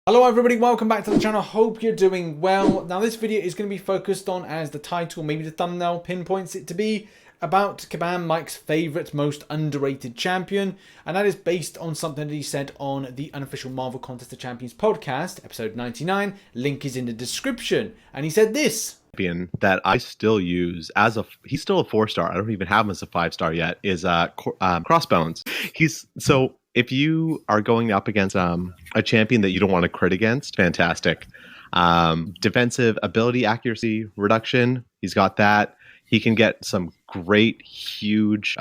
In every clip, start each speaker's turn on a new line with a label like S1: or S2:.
S1: Hello everybody, welcome back to the channel. Hope you're doing well. Now this video is going to be focused on, as the title, maybe the thumbnail pinpoints it to be, about Kabam, Mike's favourite, most underrated champion. And that is based on something that he said on the unofficial Marvel Contest of Champions podcast, episode 99. Link is in the description. And he said this.
S2: That I still use as he's still a 4-star. I don't even have him as a 5-star yet, is Crossbones. So if you are going up against a champion that you don't want to crit against, fantastic. Defensive ability accuracy reduction, he's got that. He can get some great, huge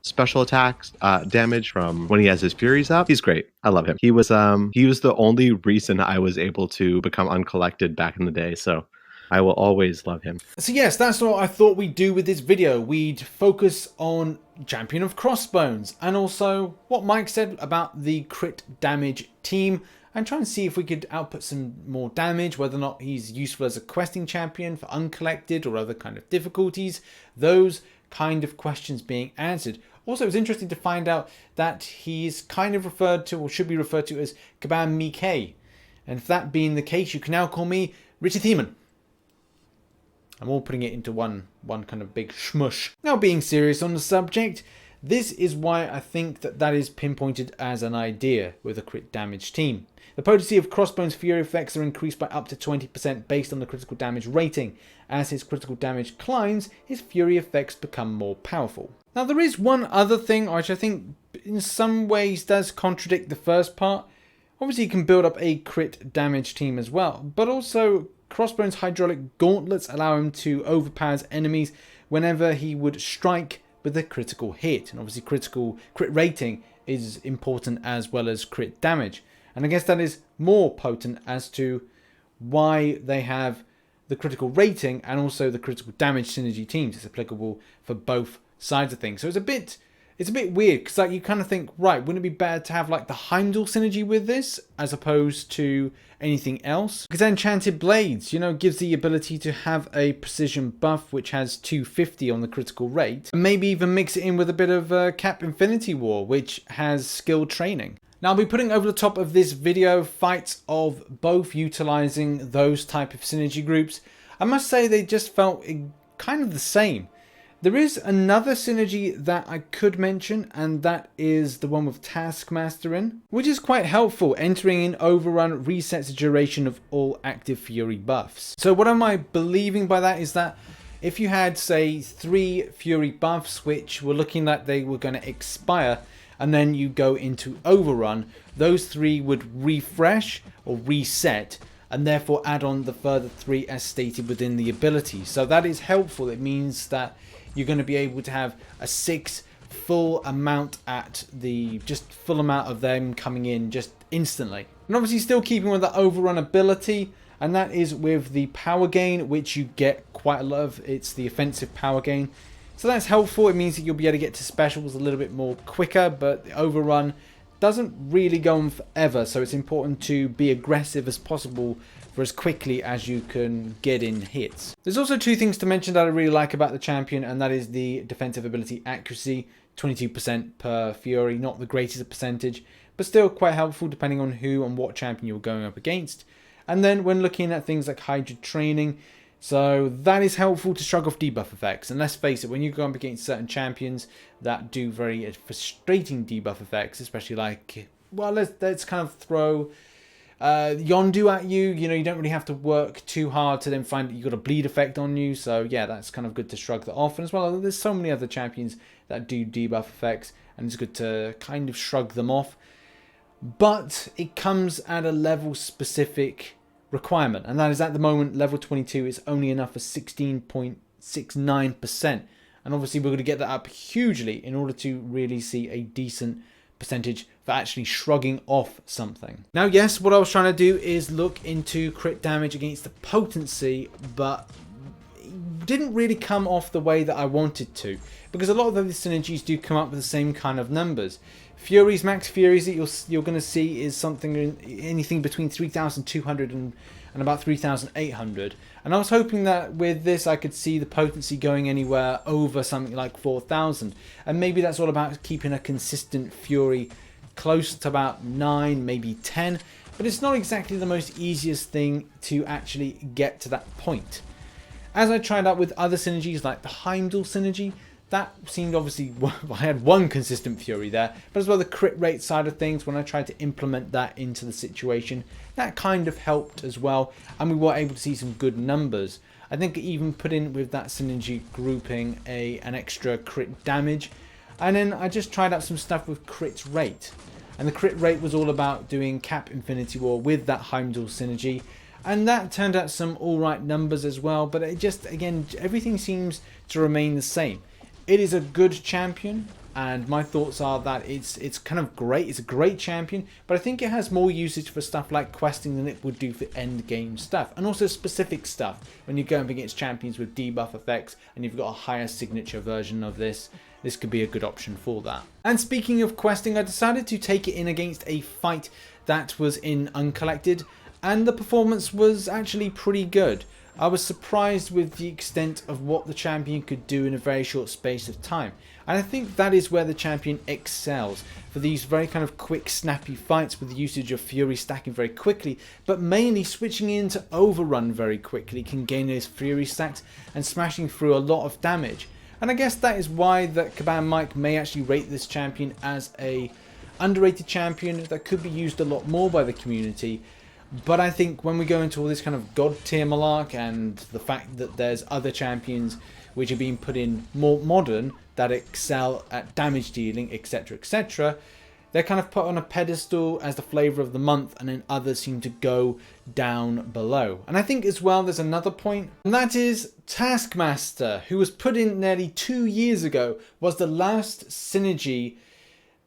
S2: special attacks damage from when he has his Furies up. He's great. I love him. He was the only reason I was able to become uncollected back in the day. So I will always love him.
S1: So yes, that's what I thought we'd do with this video. We'd focus on Champion of Crossbones and also what Mike said about the crit damage team and try and see if we could output some more damage, whether or not he's useful as a questing champion for uncollected or other kind of difficulties. Those kind of questions being answered. Also, it was interesting to find out that he's kind of referred to, or should be referred to, as Kabam Miikes. And if that being the case, you can now call me RichTheMan. I'm all putting it into one kind of big shmush. Now, being serious on the subject, this is why I think that is pinpointed as an idea with a crit damage team. The potency of Crossbones' Fury effects are increased by up to 20% based on the critical damage rating. As his critical damage climbs, his Fury effects become more powerful. Now, there is one other thing which I think in some ways does contradict the first part. Obviously, you can build up a crit damage team as well, but also Crossbones' hydraulic gauntlets allow him to overpower his enemies whenever he would strike with a critical hit. And obviously crit rating is important as well as crit damage. And I guess that is more potent as to why they have the critical rating and also the critical damage synergy teams. It's applicable for both sides of things. So it's a bit weird because like you kind of think, right, wouldn't it be better to have like the Heimdall synergy with this as opposed to anything else? Because Enchanted Blades, gives the ability to have a precision buff which has 250 on the critical rate. And maybe even mix it in with a bit of Cap Infinity War, which has skill training. Now I'll be putting over the top of this video fights of both utilizing those type of synergy groups. I must say they just felt kind of the same. There is another synergy that I could mention, and that is the one with Taskmaster in, which is quite helpful. Entering in Overrun resets the duration of all active Fury buffs. So what am I believing by that is that if you had, say, 3 Fury buffs, which were looking like they were going to expire, and then you go into Overrun, those 3 would refresh or reset, and therefore add on the further 3 as stated within the ability. So that is helpful. It means that you're going to be able to have a 6 full amount at the full amount of them coming in just instantly. And obviously still keeping with the Overrun ability, and that is with the power gain, which you get quite a lot of. It's the offensive power gain. So that's helpful. It means that you'll be able to get to specials a little bit more quicker, but the Overrun doesn't really go on forever, so it's important to be aggressive as possible for as quickly as you can get in hits. There's also 2 things to mention that I really like about the champion, and that is the defensive ability accuracy, 22% per Fury, not the greatest percentage, but still quite helpful depending on who and what champion you're going up against. And then when looking at things like Hydra training, so that is helpful to shrug off debuff effects. And let's face it, when you go up against certain champions that do very frustrating debuff effects, especially like, well, let's kind of throw Yondu at you. You don't really have to work too hard to then find that you've got a bleed effect on you. So yeah, that's kind of good to shrug that off. And as well, there's so many other champions that do debuff effects, and it's good to kind of shrug them off. But it comes at a level specific requirement, and that is at the moment level 22 is only enough for 16.69%, and obviously we're going to get that up hugely in order to really see a decent percentage for actually shrugging off something. Now yes, what I was trying to do is look into crit damage against the potency, but it didn't really come off the way that I wanted to, because a lot of the synergies do come up with the same kind of numbers. Furies, max Furies that you're going to see is something anything between 3,200 and about 3,800. And I was hoping that with this I could see the potency going anywhere over something like 4,000. And maybe that's all about keeping a consistent Fury close to about 9, maybe 10. but it's not exactly the most easiest thing to actually get to that point. As I tried out with other synergies like the Heimdall synergy, that seemed obviously, I had one consistent fury there, but as well the crit rate side of things, when I tried to implement that into the situation, that kind of helped as well, and we were able to see some good numbers. I think I even put in with that synergy grouping an extra crit damage, and then I just tried out some stuff with crit rate. And the crit rate was all about doing Cap Infinity War with that Heimdall synergy, and that turned out some alright numbers as well, but it just, again, everything seems to remain the same. It is a good champion, and my thoughts are that it's kind of great. It's a great champion, but I think it has more usage for stuff like questing than it would do for end game stuff, and also specific stuff when you're going against champions with debuff effects and you've got a higher signature version of this. This could be a good option for that. And speaking of questing, I decided to take it in against a fight that was in Uncollected, and the performance was actually pretty good. I was surprised with the extent of what the champion could do in a very short space of time. And I think that is where the champion excels, for these very kind of quick snappy fights with the usage of Fury stacking very quickly, but mainly switching into Overrun very quickly can gain those Fury stacks and smashing through a lot of damage. And I guess that is why that Kabam Mike may actually rate this champion as a underrated champion that could be used a lot more by the community. But I think when we go into all this kind of god tier malark and the fact that there's other champions which are being put in more modern that excel at damage dealing, etc, etc, they're kind of put on a pedestal as the flavour of the month, and then others seem to go down below. And I think as well there's another point, and that is Taskmaster, who was put in nearly 2 years ago, was the last synergy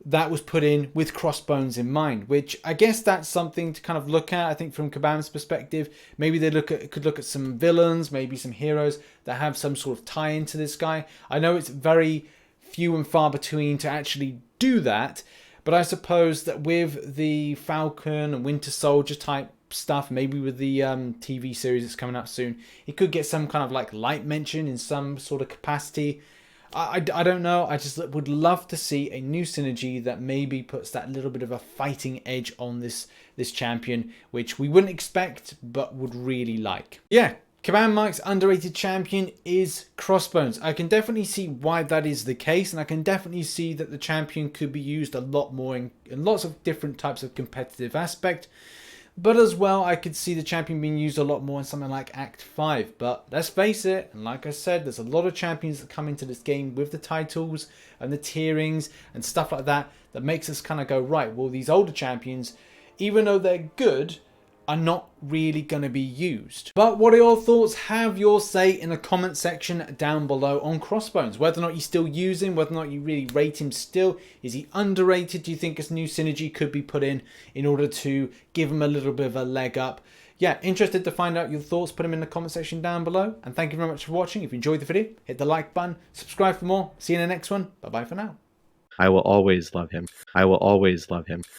S1: that was put in with Crossbones in mind, which I guess that's something to kind of look at. I think from Kabam's perspective, maybe they could look at some villains, maybe some heroes that have some sort of tie into this guy. I know it's very few and far between to actually do that, but I suppose that with the Falcon and Winter Soldier type stuff, maybe with the TV series that's coming up soon, it could get some kind of like light mention in some sort of capacity. I don't know. I just would love to see a new synergy that maybe puts that little bit of a fighting edge on this champion, which we wouldn't expect but would really like. Yeah, Kabam Mike's underrated champion is Crossbones. I can definitely see why that is the case, and I can definitely see that the champion could be used a lot more in lots of different types of competitive aspect. But as well, I could see the champion being used a lot more in something like Act 5. But let's face it, and like I said, there's a lot of champions that come into this game with the titles and the tierings and stuff like that that makes us kind of go, right, well, these older champions, even though they're good, are not really going to be used. But what are your thoughts? Have your say in the comment section down below on Crossbones. Whether or not you still use him, whether or not you really rate him still. Is he underrated? Do you think a new synergy could be put in order to give him a little bit of a leg up? Yeah, interested to find out your thoughts. Put them in the comment section down below. And thank you very much for watching. If you enjoyed the video, hit the like button, subscribe for more. See you in the next one. Bye bye for now.
S2: I will always love him. I will always love him.